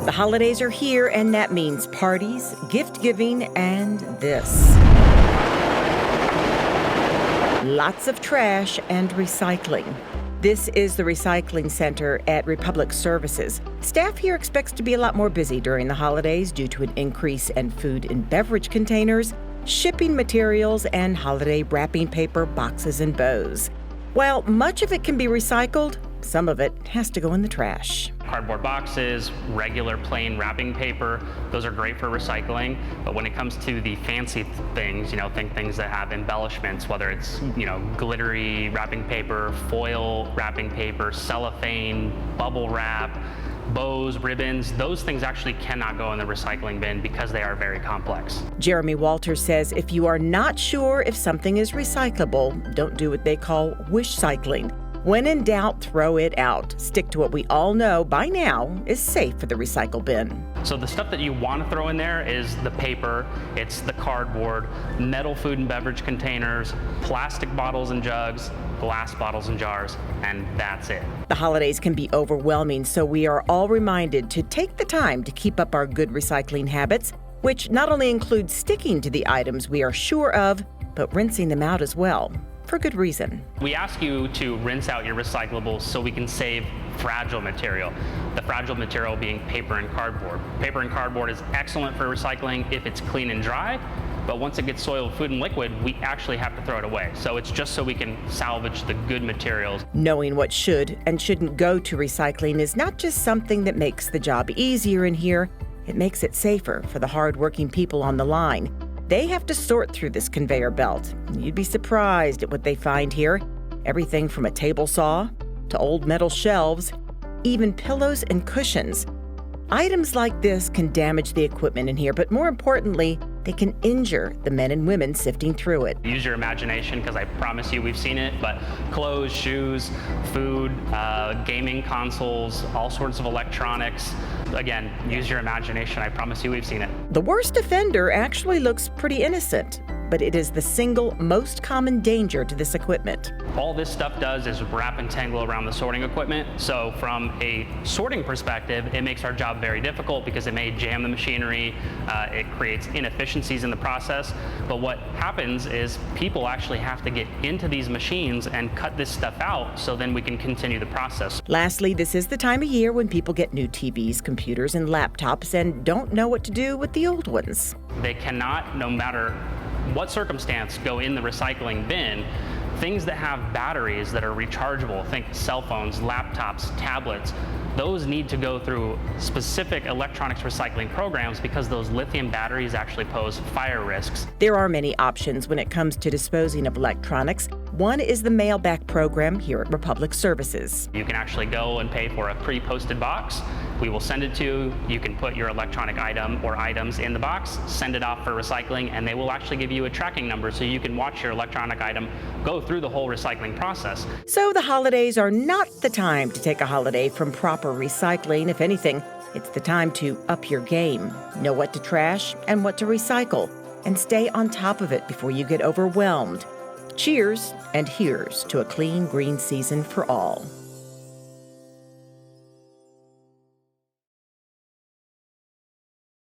The holidays are here, and that means parties, gift giving, and this. Lots of trash and recycling. This is the recycling center at Republic Services. Staff here expects to be a lot more busy during the holidays due to an increase in food and beverage containers, shipping materials, and holiday wrapping paper, boxes, and bows. While much of it can be recycled, some of it has to go in the trash. Cardboard boxes, regular plain wrapping paper, those are great for recycling. But when it comes to the fancy things, think things that have embellishments, whether it's, glittery wrapping paper, foil wrapping paper, cellophane, bubble wrap, bows, ribbons, those things actually cannot go in the recycling bin because they are very complex. Jeremy Walters says if you are not sure if something is recyclable, don't do what they call wishcycling. When in doubt, throw it out. Stick to what we all know by now is safe for the recycle bin. So the stuff that you want to throw in there is the paper, it's the cardboard, metal food and beverage containers, plastic bottles and jugs, glass bottles and jars, and that's it. The holidays can be overwhelming, so we are all reminded to take the time to keep up our good recycling habits, which not only include sticking to the items we are sure of, but rinsing them out as well. For good reason. We ask you to rinse out your recyclables so we can save fragile material. The fragile material being paper and cardboard. Paper and cardboard is excellent for recycling if it's clean and dry, but once it gets soiled, food and liquid, we actually have to throw it away. So it's just so we can salvage the good materials. Knowing what should and shouldn't go to recycling is not just something that makes the job easier in here, it makes it safer for the hard-working people on the line. They have to sort through this conveyor belt. You'd be surprised at what they find here. Everything from a table saw to old metal shelves, even pillows and cushions. Items like this can damage the equipment in here, but more importantly, they can injure the men and women sifting through it. Use your imagination, because I promise you we've seen it, but clothes, shoes, food, gaming consoles, all sorts of electronics. Again, use your imagination. I promise you we've seen it. The worst offender actually looks pretty innocent, but it is the single most common danger to this equipment. All this stuff does is wrap and tangle around the sorting equipment. So from a sorting perspective, it makes our job very difficult because it may jam the machinery. It creates inefficiencies in the process. But what happens is people actually have to get into these machines and cut this stuff out so then we can continue the process. Lastly, this is the time of year when people get new TVs, computers, and laptops and don't know what to do with the old ones. They cannot, no matter what circumstance, go in the recycling bin. Things that have batteries that are rechargeable, think cell phones, laptops, tablets, those need to go through specific electronics recycling programs because those lithium batteries actually pose fire risks. There are many options when it comes to disposing of electronics. One is the mail-back program here at Republic Services. You can actually go and pay for a pre-posted box. We will send it to you. You can put your electronic item or items in the box, send it off for recycling, and they will actually give you a tracking number so you can watch your electronic item go through the whole recycling process. So the holidays are not the time to take a holiday from proper recycling. If anything, it's the time to up your game. Know what to trash and what to recycle, and stay on top of it before you get overwhelmed. Cheers, and here's to a clean green season for all.